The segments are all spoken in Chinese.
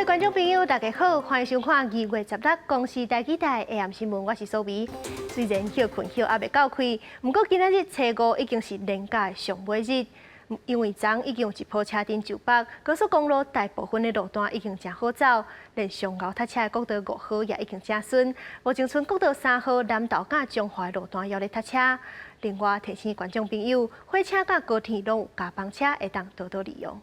位观众朋友，大家好，欢迎收看2月16日公视台记台 AM 新闻，我是苏眉。虽然休困休还未到开，不过今仔日初5已经是连假的上尾日，因为昨已经有一波车顶就北，高速公路大部分的路段已经真好走，连上高塞车的国道5号也已经正顺，目前剩国道3号南投甲中华路段还咧塞车。另外提醒观众朋友，火车甲高铁拢有加班车，会当多多利用。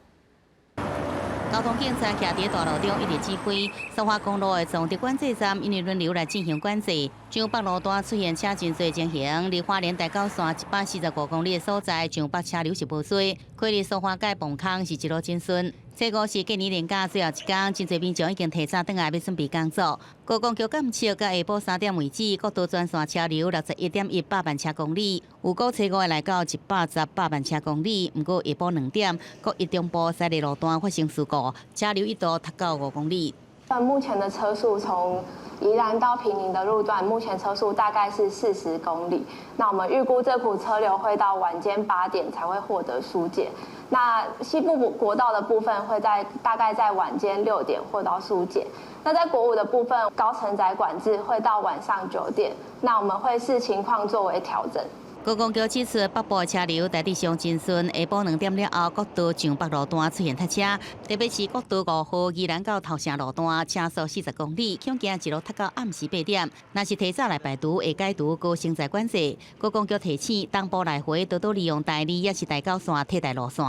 交通警察徛伫大路中一直指挥，苏花公路的从德管制站因为轮流来进行管制。上北路段出现车真多情形，离花莲大高线145公里的所在，上北车流是无衰。开入苏花界崩坑是一路真顺。初5是过年连假最后一天，真侪民众已经提早倒来要准备工作。高公桥监测到下晡3点为止，国道专线车流61.1百万车公里，有过初5的来到110百万车公里。不过下晡2点，国一中部西里路段发生事故，车流一度达到5公里。目前的车速从宜兰到坪林的路段，目前车速大概是40公里。那我们预估这股车流会到晚间8点才会获得疏解。那西部国道的部分会大概在晚间6点获得疏解。那在国5的部分，高承载管制会到晚上9点。那我们会视情况作为调整。高公桥指出，北部的车流大致上真顺，下晡2点了后，国道上北路段出现塞车，特别是国道5号宜兰到头城路段，车速40公里，恐惊一路塞到暗时8点。若是提早来排除，会解除高承载管制。高公桥提醒，东部来回多多利用台2也是大高线替代路线。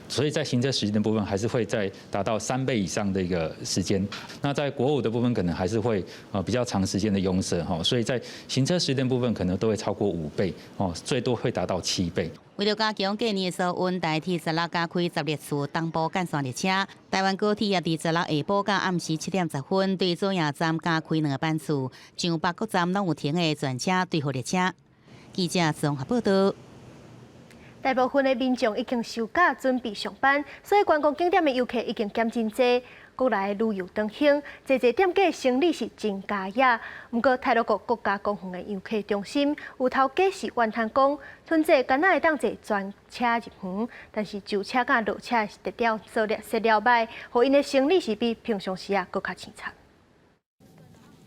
所以在行车时间的部分，还是会在达到3倍以上的一个时间。那在国5的部分，可能还是会比较长时间的拥塞哈，所以在行车时间部分，可能都会超过5倍哦，最多会达到7倍。为了加强过年的疏运，台铁16加开10列次东部干线列车。台湾高铁也伫16下晡到暗时7点10分，对左营站加开2个班次，上北各站拢有停的专车对号列车。记者综合报道。大部分的民众已经休假准备上班，所以观光景点的游客已经减真多。国内旅游当兴，侪店家生意是真佳也。不过泰鲁国国家公园的游客中心有头家是怨叹讲，春节敢若会当坐专车入园，但是就车甲落车是特调设了歹，互因的生意是比平常时更较凄惨。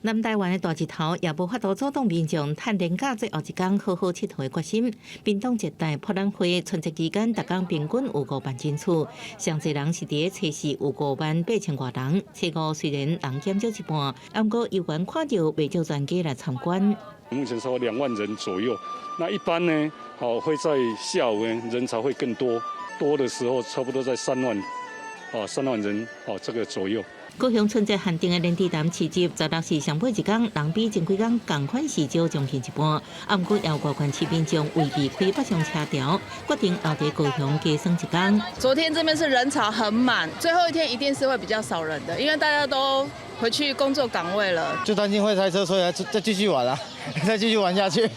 南台湾的大日头也无法度阻挡民众趁年假最后一天好好佚佗的决心。屏东一带博览会春节期间，逐天平均有5万人次，上侪人是伫初4有58000多人。初5虽然人减少一半，不过游玩看到袂少专家来参观。目前说2万人左右，那一般呢，会在下午人潮会更多，多的时候差不多在3万人这个左右。高雄春节限定的莲池潭市集，16是上尾一天，人比前几天同款时少将近一半。不过，有外县市民众为避开北上车潮，决定后在高雄加耍一天。昨天这边是人潮很满，最后一天一定是会比较少人的，因为大家都回去工作岗位了。就担心会塞车，所以再继续玩再继续玩下去。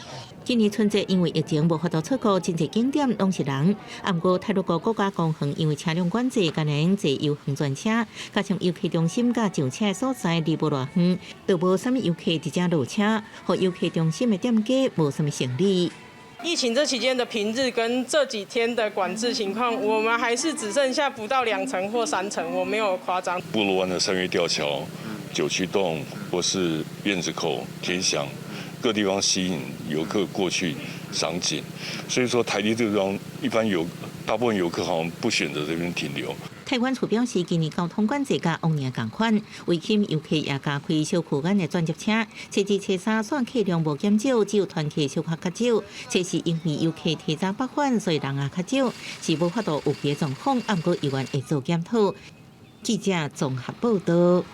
今年春节因为疫情无法度出国，真侪景点拢是人。不过泰鲁国国家公园因为车辆管制，今年坐游园专车，加上游客中心甲上车的所在离无偌远，就无啥物游客直接落车，互游客中心的店家无啥物生意。疫情这期间的平日跟这几天的管制情况，我们还是只剩下不到2成或3成，我没有夸张。布罗湾的3月吊桥、九曲洞或是燕子口、天祥。各地方吸引游客过去赏景，所以说台地这个地方，大部分游客好像不选择这边停留。台湾处表示，今年交通管制甲往年同款，为吸游客也加开小区间的专接车。初2、初3算客量无减少，只有团客小可较少。初4因为游客提早北返，所以人也较少，是无法度有别状况，不过议员会做检讨。记者综合报道。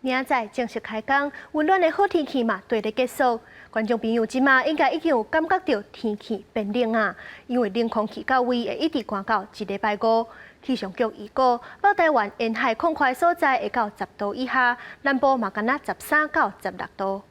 明仔正式开工，温暖的好天气嘛，对咧结束。观众朋友即马应该已经有感觉到天气变冷啊，因为冷空气到位会一直寒到1礼拜5。气象局预告，北台湾沿海空旷所在会到10度以下，南部嘛敢若13到16度。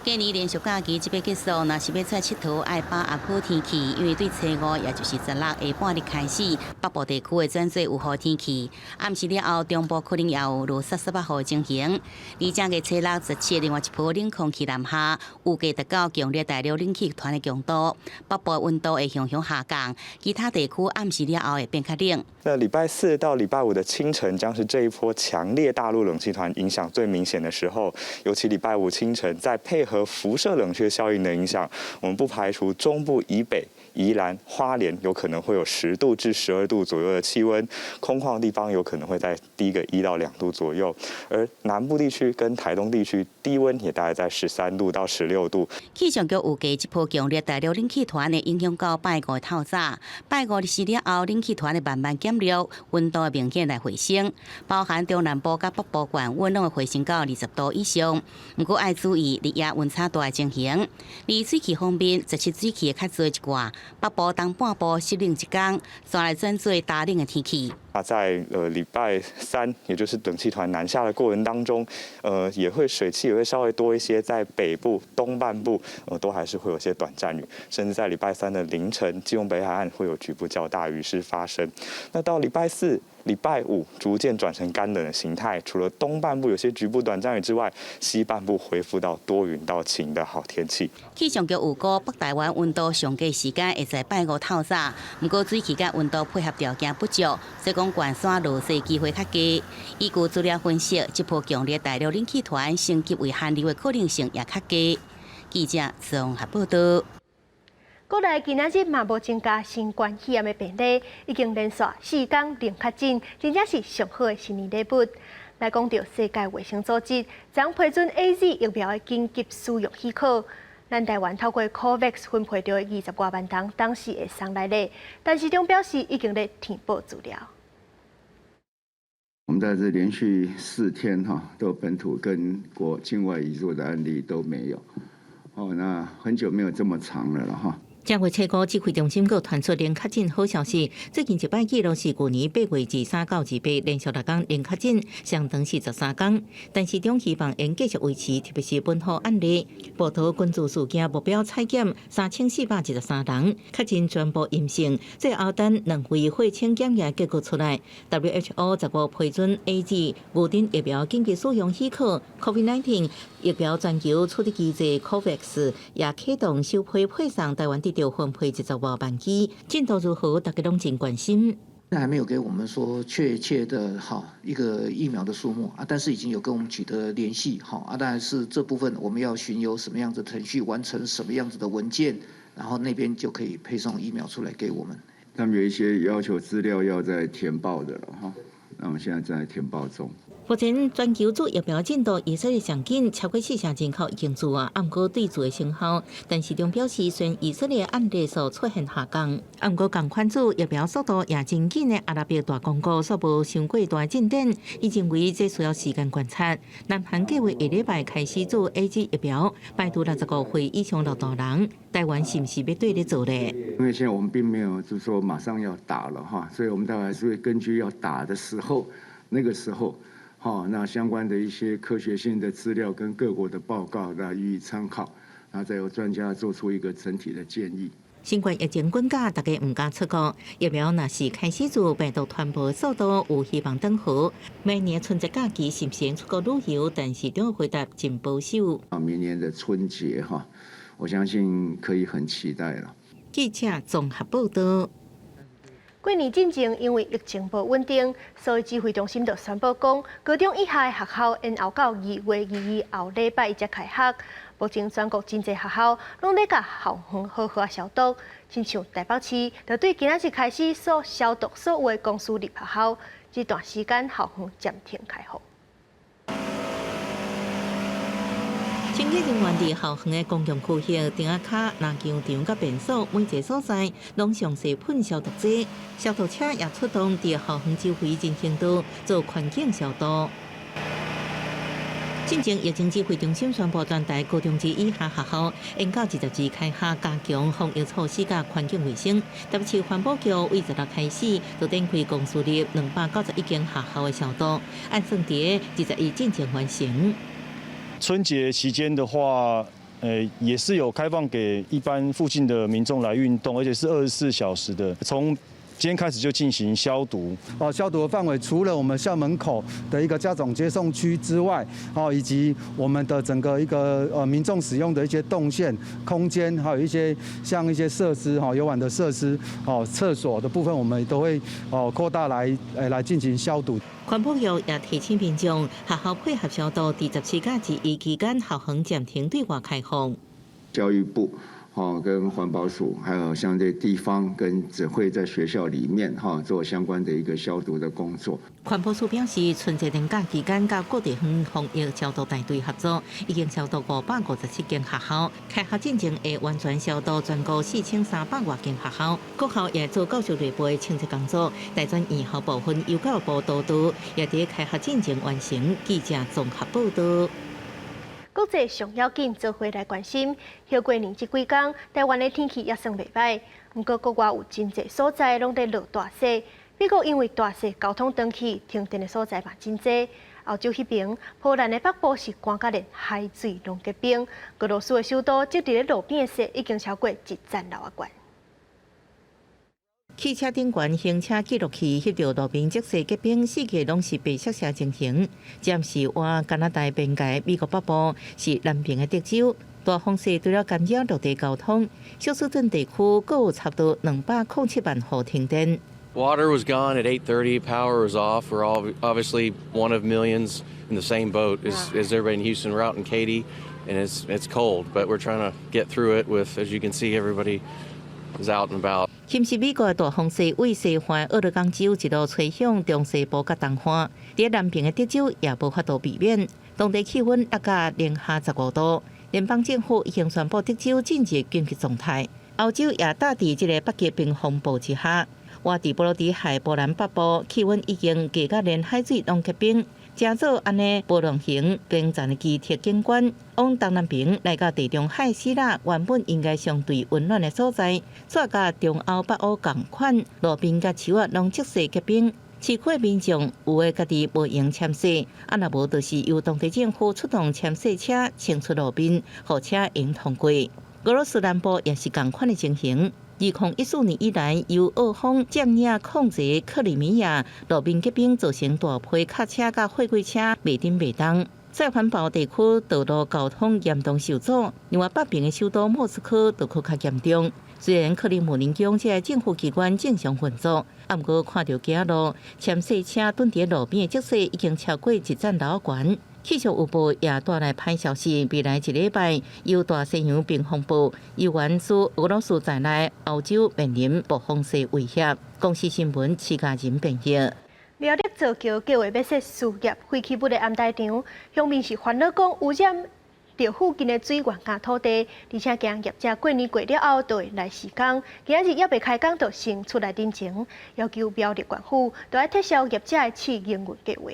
今年连续假期即要结束，若是要出佚佗，爱把握好天气，因为对初五，也就是16下半日开始，北部地区会转做有雨天气。暗时了后，中部可能也有落雪18雨情形。而正月初6、17另外一波冷空气南下，预计达到强烈大陆冷气团的强度，北部温度会向下降，其他地区暗时了后会变较冷。那礼拜4到礼拜5的清晨，将是这一波强烈大陆冷气团影响最明显的时候。尤其礼拜5清晨，再配合辐射冷却效应的影响，我们不排除中部以北、宜兰、花莲有可能会有10度至12度左右的气温，空旷地方有可能会在低个1到2度左右。而南部地区跟台东地区低温也大概在13度到16度。气象局预计这波强烈大陆冷气团会影响到拜五的透早，拜五日了后，冷气团会慢慢减弱，温度会明显来回升，包含中南部甲北部县温度会回升到20度以上。不过要注意日夜温差大的情形。而水汽方面，17水汽会较多一寡，北部东半部湿冷一天，转来转做大冷的天气。在礼拜3，也就是冷气团南下的过程当中，也会水汽也会稍微多一些，在北部、东半部都还是会有些短暂雨，甚至在礼拜3的凌晨，基隆北海岸会有局部较大雨势发生。那到礼拜4、礼拜5逐渐转成干冷的形态，除了东半部有些局部短暂雨之外，西半部恢复到多云到晴的好天气。气象局预估北台湾温度上低时间会在拜五透早，不过水汽甲温度配合条件不足，所以讲悬山落雪机会较低。依据资料分析，这波强烈大陆冷气团升级为寒流的可能性也较低。记者综合报道。国内今仔日嘛无增加新冠肺炎的病例，已经连续4天零确诊，真正是上好的新年礼物。来讲到世界卫生组织将批准 AZ 疫苗的紧急使用许可，咱台湾透过 COVAX 分配到的20多万ton，当时会送来的，但市长表示已经在填报资料。我们在这连续4天都有本土跟境外移入的案例都没有，那很久没有这么长了哈。正月初5，指挥中心又传出零确诊好消息。最近一摆记录是去年8月23到28，连续6天零确诊，相当是13天。但市长希望应继续维持，特别是本土案例。报道关注事件目标采检3413人，确诊全部阴性。最后等2回血清检验结果出来 ，WHO 15批准 AZ 牛津疫苗紧急使用许可 ，COVID-19 疫苗全球处理机制 COVAX 也启动首批配送台湾就分配10多万剂，进度如何？大家拢真关心。还没有给我们说确切的一个疫苗的数目啊，但是已经有跟我们取得联系当然是这部分我们要循由什么样子的程序，完成什么样子的文件，然后那边就可以配送疫苗出来给我们。他们有一些要求资料要在填报的了那我们现在正在填报中。目前全球做疫苗进度以色列上紧，超过4成人口已经做不过对做的成效。但市长表示，虽然以色列案例数出现下降，不过同款做疫苗速度也真紧的阿拉伯大公国所无伤过大进展，伊认为这需要时间观察。南韩计划下礼拜开始做 AZ 疫苗，拜读65岁以上老大人，台湾是不是要对咧做咧？因为现在我们并没有就是说马上要打了所以我们大概还是会根据要打的时候，那个时候。那相关的一些科学性的资料跟各国的报告来予以参考，然后再由专家做出一个整体的建议。新冠疫情滚价，大家唔敢出国。疫苗若是开始做，病毒传播速度有希望等好。明年春节假期是不是出国旅游？但市长回答真保守。明年的春节我相信可以很期待了。记者综合报道。过年进前，因为疫情不稳定，所以指挥中心就宣布讲，高中以下的学校延后到2月2日后礼拜才开学。目前全国真侪学校拢在甲校园好好消毒，亲像台北市就对今仔日开始所消毒所有的公司入学校，这段时间校园暂停开放。清洁人员伫校园的公共区域、顶下卡、篮球场、甲便所每一个所在，拢详细喷消毒剂。消毒车也出动伫校园周围进行度做环境消毒。进前疫情指挥中心宣布，全台高中及以下学校延到20日开学，加强防疫措施甲环境卫生。特别是环保局为16开始，就展开公司立291间学校的消毒，按算伫21进前完成。春节期间的话，也是有开放给一般附近的民众来运动，而且是24小时的，从今天开始就进行消毒。消毒的范围除了我们校门口的一个家长接送区之外，以及我们的整个一个民众使用的一些动线空间，还有一些像一些设施游玩的设施，厕所的部分，我们都会扩大来进行消毒。环保局也提醒民众，学校配合消毒，第17假之一期间，校园暂停对外开放。教育部。跟环保署还有像这地方跟只会在学校里面做相关的一个消毒的工作。环保署表示，春节连假期间，甲各地方防疫消毒大队合作，已经消毒557间学校，开学进程会完全消毒全国4300多间学校。各校也做教学内部的清洁工作，大专院校部分由教育部督导，也伫开学进程完成记者综合报道。国际上要紧，做回来关心。休过年这几天，台湾的天气也算袂歹，不过国外有真侪所在拢在落大雪。美国因为大雪，交通断去，停电的所在嘛真侪。欧洲迄边，波兰的北部是寒甲连海水拢结冰。俄罗斯的首都积伫咧路边的雪已经超过1层楼啊高。汽车顶悬行车记录器翕到路边积雪结冰，世界拢是白色下情形。暂时换加拿大边界美国北部是南边的德州，大风雪除了干扰陆地交通，休斯顿地区各有差不多207万户停电。Water was gone at 8:30. Power was off. We're all obviously one of millions in the same boat as everybody in Houston. We're out in Katy, and it's cold, but we're trying to get through it with, as you can see, everybody is out and about. 显示美国的大风雪为西环俄勒冈州一路吹向中西部甲东岸，伫南边的德州也无法度避免。当地气温达到零下15度，联邦政府已经宣布德州进入紧急状态。欧洲也搭伫这个北极冰风暴之下，活伫波罗的海波兰北部气温已经低到连海水拢结冰。正做安尼波浪形冰站的机铁景观，往东南边来到地中海希腊原本应该相对温暖的所在，煞甲中欧北欧同款，路边甲树仔拢积雪结冰。市区的民众有的家己无用潜水，若无就是由当地政府出动潜水车清出路边，互车用通过。俄罗斯南部也是同款的情形。2014年以来，由俄方占领控制克里米亚，路边结冰造成大批卡车甲货柜车袂顶袂动。在环保地区，道路交通严重受阻。另外，北边的首都莫斯科就更较严重。虽然克里姆林宫这政府机关正常运作，不过看到街路潜水车蹲伫路边的积雪已经超过1层楼悬。气象预报也带来歹消息，未来1礼拜由大西洋冰风暴，有源自俄罗斯在内，欧洲面临暴风雪威胁。公司新闻徐家仁编译。苗栗造桥计划要设事业废弃物的安排场，乡民是烦恼讲污染着附近的水源甲土地，而且惊业者过年过了后就会来施工，今仔日还未开工就先出来认情，要求苗栗县府都要撤销业者的试营运计划。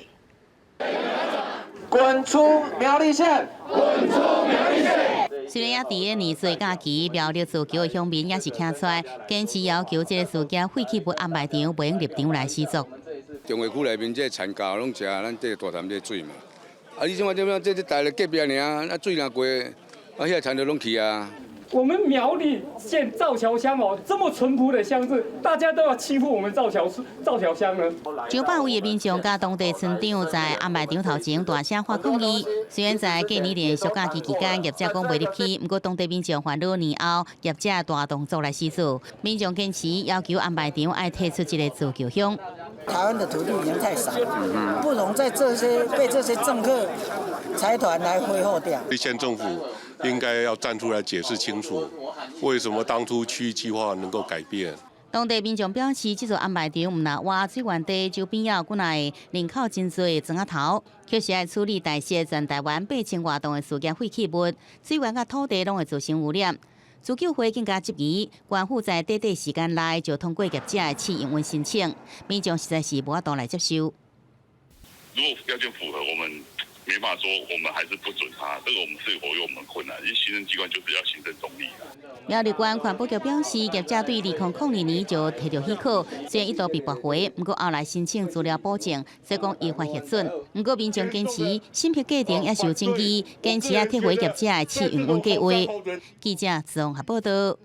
滚出苗栗县！滚出苗栗县！虽然也伫个年岁假期，苗栗造桥的乡民也是站出来，坚持要求这个事件废弃物安排场袂用立场来施作。中华区内面这田家拢食咱这大潭这水嘛，你即马这大了隔壁尔，水若过，遐田就拢去啊。我们苗栗县造桥乡这么淳朴的乡镇，大家都要欺负我们造桥乡呢？上百位的民众甲当地村长在安排场头前大声发抗议。虽然在过年连续假期期间，业者讲袂入去，不过当地民众烦恼年后业者大动作来施作，民众坚持要求安排场要退出这个造桥乡。台湾的土地已经太少，不容被这些政客财团来挥霍掉。县政府应该要站出来解释清楚，为什么当初区域计划能够改变。当地民众表示，这座安排场唔那挖水源地周边也有内人口真多的庄仔头，确实要处理代谢全台湾8000多栋的事件废弃物，水源甲土地拢会造成污染。自救会更加积极，县府在短短时间内就通过业者的试营运申请，民众实在是无法度来接受。如果条件符合，我们没办法说我们还是不准他，这个我们是有我们困难，因为行政机关就是要行政中立。苗栗县环保局表示，业者对2002年就摕到许可，虽然一度被驳回，不过后来申请资料保证，所以讲依法核准。不过民众坚持审批过程也是有争议，坚持要撤回业者的试营运计划。记者自综合报道。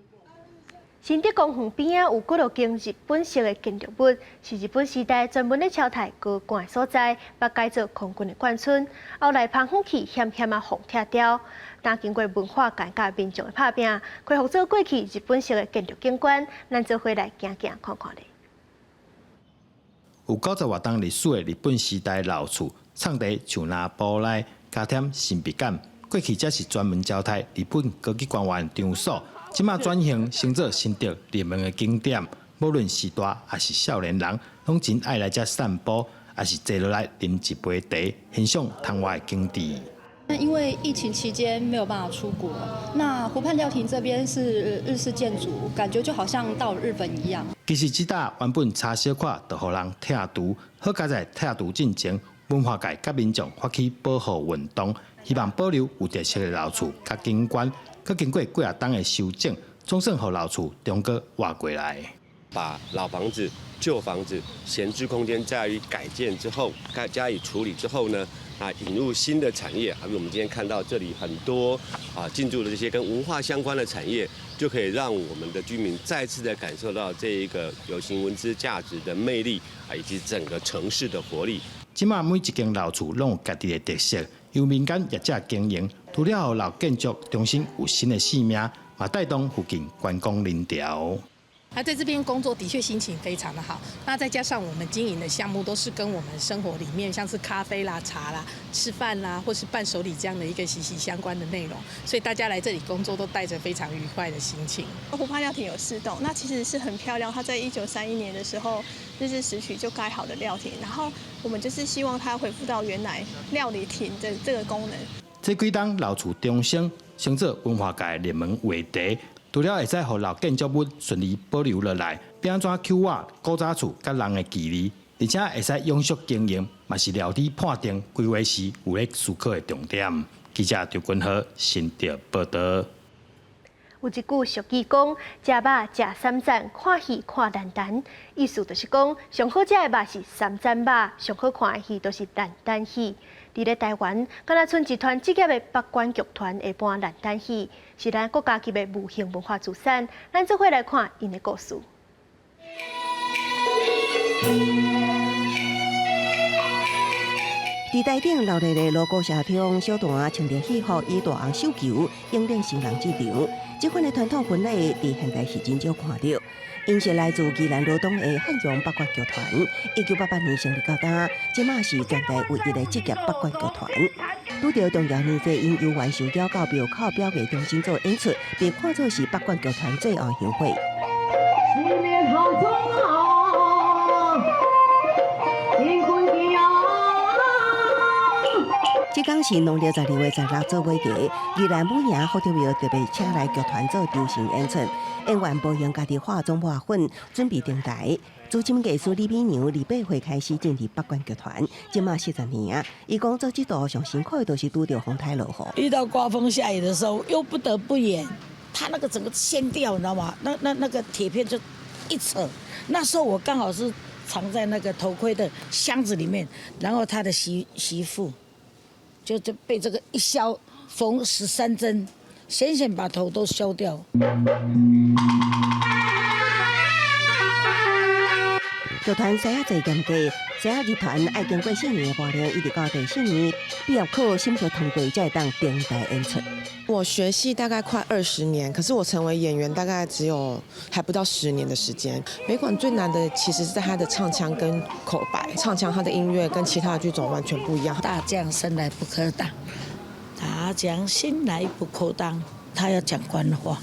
新竹公园边啊有几多间日本式的建筑物，是日本时代专门咧超台高官的所在，把改造空军的眷村。后来防风器险险啊防拆掉，但经过文化界甲民众的拍拼，恢复做过去日本式的建筑景观，咱做回来行行看看咧。有90多栋历史的日本时代老厝，藏伫树林堡内，加添神秘感。过去则是专门招待日本高级官员场所。即马转型成做新竹热门的景点，无论是大还是少年人，拢真爱来这散步，还是坐落来饮一杯茶，欣赏窗外的景致。因为疫情期间没有办法出国，那湖畔料亭这边是日式建筑，感觉就好像到日本一样。其实这搭原本差小可，就互人拆除，好加在拆除进前，文化界甲民众发起保护运动，希望保留有特色的老厝甲景观。佮经过几啊档的修整，总算互老厝中个活过来。把老房子、旧房子闲置空间加以改建之后，加以处理之后呢，引入新的产业，好比我们今天看到这里很多进驻的这些跟文化相关的产业，就可以让我们的居民再次的感受到这一个有形文资价值的魅力以及整个城市的活力。即马每一间老厝拢有家己的特色，由民间业者经营，除了老建筑重新有新的生命，嘛带动附近观光人潮。他在这边工作的确心情非常的好，那再加上我们经营的项目都是跟我们生活里面像是咖啡啦、茶啦、吃饭啦，或是伴手礼这样的一个息息相关的内容，所以大家来这里工作都带着非常愉快的心情。湖畔料亭有4栋，那其实是很漂亮。它在1931年的时候日治时期就盖好的料亭，然后我们就是希望它恢复到原来料理亭的这个功能。这几档老厝中生，成做文化界热门话题。除了会使互老建筑物顺利保留落来，变安怎扣仔古早厝甲人的距离，而且会使永续经营，嘛是料理判定规划时有咧思考的重点。记者赵君豪新竹报道。有一句俗语讲：食肉食3赞，看戏看单单。意思就是讲，上好食的肉是3赞肉，上好看的戏都是单单戏。伫咧台湾，敢若剩一团职业的北管剧团会搬单单戏，是咱国家级的无形文化资产。咱做伙来看因的故事。伫台顶闹热的锣鼓社场，小段穿着戏服以大红绣球演练新人剧场。这款的传统婚礼，伫现在是真少看到。因是来自宜兰罗东的汉阳北管剧团，1988年成立到今，即马是全台唯一的职业北管剧团。拄到重要年节，因游玩受邀到庙口表演中心做演出，被看作是北管剧团最后行会。这天是农历12月16做尾节，宜兰母爷福州庙特别请来剧团做周成演出，演员不用家己化妆抹粉，准备登台。资深艺术李美娘28岁开始进入北管剧团，今嘛40年啊。伊讲做这道上辛苦的都是拄到风台落雨，遇到刮风下雨的时候又不得不演，他那个整个掀掉，你知道吗？那个铁片就一扯，那时候我刚好是藏在那个头盔的箱子里面，然后他的媳妇。就被这个一削，缝13针，险险把头都削掉。剧团西亚侪严格，西亚剧团爱经过4年的磨练，一直到第4年毕业考审核通过，才会当登台演出。我学戏大概快20年，可是我成为演员大概只有还不到10年的时间。北管最难的其实是在他的唱腔跟口白，唱腔他的音乐跟其他的剧种完全不一样。大将生来不可当，大将生来不可当，他要讲官话。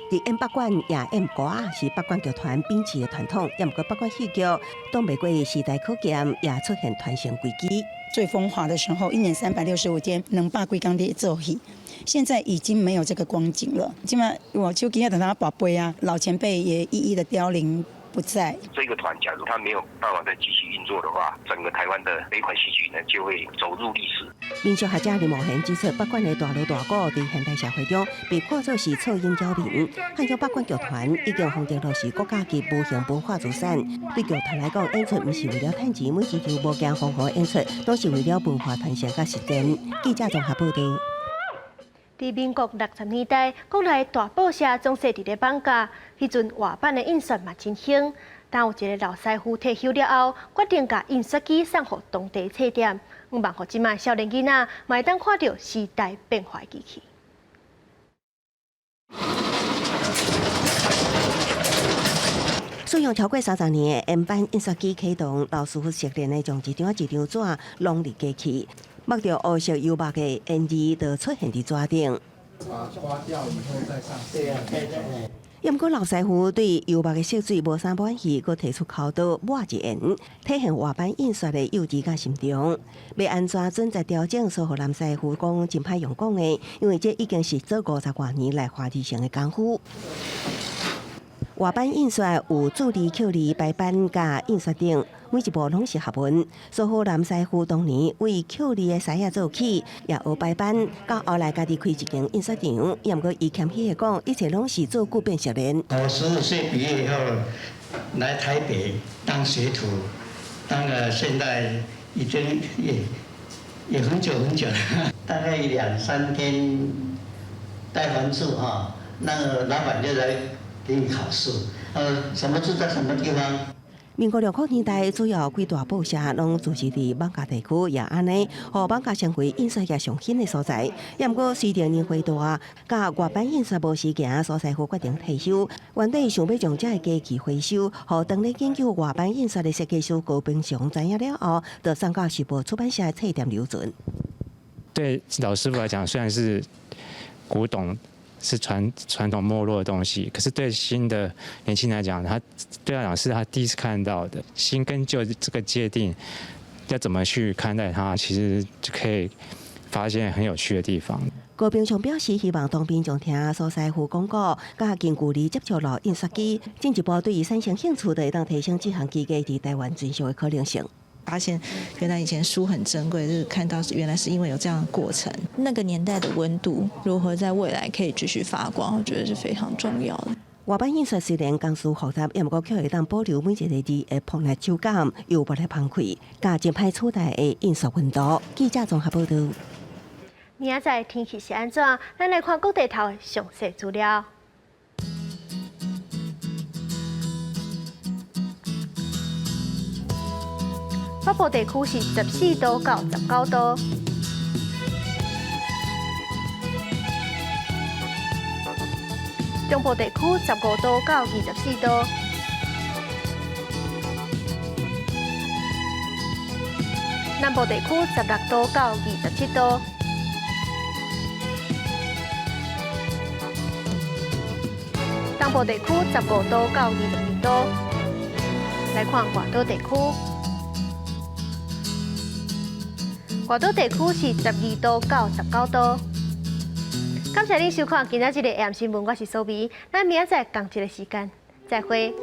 伫演北管也演歌仔，是北管剧团秉持的传统。也毋过北管戏剧挡袂过时代考验，也出现传承危机。最风华的时候，1年365天200几工在做戏，现在已经没有这个光景了。今晚我就今天等他宝贝啊，老前辈也一一的凋零不在。这个团假如他没有办法再继续运作的话，整个台湾的北管戏剧呢就会走入历史。民俗学者林茂贤指出，北管的大锣大鼓伫现代社会中被看作是噪音扰民。汉阳北管剧团已经封定落是国家级无形文化资产。对剧团来讲，演出不是为了赚钱，每一场无惊风雨演出都是为了文化传承甲实践。记者综合报道。伫民国60年代，国内大报社总是伫咧放假，迄阵画版的印刷嘛真兴。但有一个老师傅退休了后，决定把印刷机送互当地册店，希望互即卖少年囡仔嘛会当看到时代变化的机器。使用超过30年的M版印刷机启动，老师傅熟练的将一张一张纸弄入机器，抹着黑色油墨的印字就出现伫纸顶。把它刮掉以后再上色。对啊，对。毋过老师傅对油墨的色水无啥满意，佮提出考刀抹一言，体现画版印刷的幼稚甲心重。要安怎准则调整，所互男师傅讲真歹用讲的，因为这已经是做50多年来花字成的功夫。画版印刷有注字、刻字、排版甲印刷顶，每一步拢是学问。所好男师傅当年为刻字的师仔做起，也学排版，到后来家己开一间印刷厂。也毋过伊谦虚的讲，一切拢是做久变熟练。我15岁毕业以后来台北当学徒，当了现在已经也很久很久了，大概2、3天带完字哈，那个老板就来给你考试，什么字在什么地方。民国60年代，主要几大报社拢组织伫艋舺地区，也安尼，互艋舺成为印刷业上兴的所在。也毋过随着年岁大，甲外版印刷无时行，所师傅决定退休。原底想要将这个机器回收，互当咧研究外版印刷的设计师高炳雄知影了后，就送到时报出版社的册店留存。对老师傅来讲，虽然是古董。是传统没落的东西，可是对新的年轻人来讲，对他讲是他第一次看到的新跟旧这个界定，要怎么去看待它，其实就可以发现很有趣的地方。高炳雄表示，希望当兵将听所师傅讲过，甲近距离接触了印刷机，进一步对伊产生兴趣，就会当提升这项机器伫台湾传销的可能性。发现原来以前书很珍贵，就是看到原来是因为有这样的过程。那个年代的温度如何在未来可以继续发光，我觉得是非常重要的。外版印刷虽然工序复杂，也毋过却会当保留每一个字的碰来手感，又不来崩溃，加真歹取代的印刷温度。记者综合报道。明仔载天气是安怎？咱来看各地头的详细资料。北部地区是14度到19度，中部地区15度到24度，南部地区16度到27度，东部地区15度到22度。来看外岛地区。外岛地区是12度到19度。感谢您收看今仔日的AM新闻，我是苏眉，咱明仔载同一个时间再会。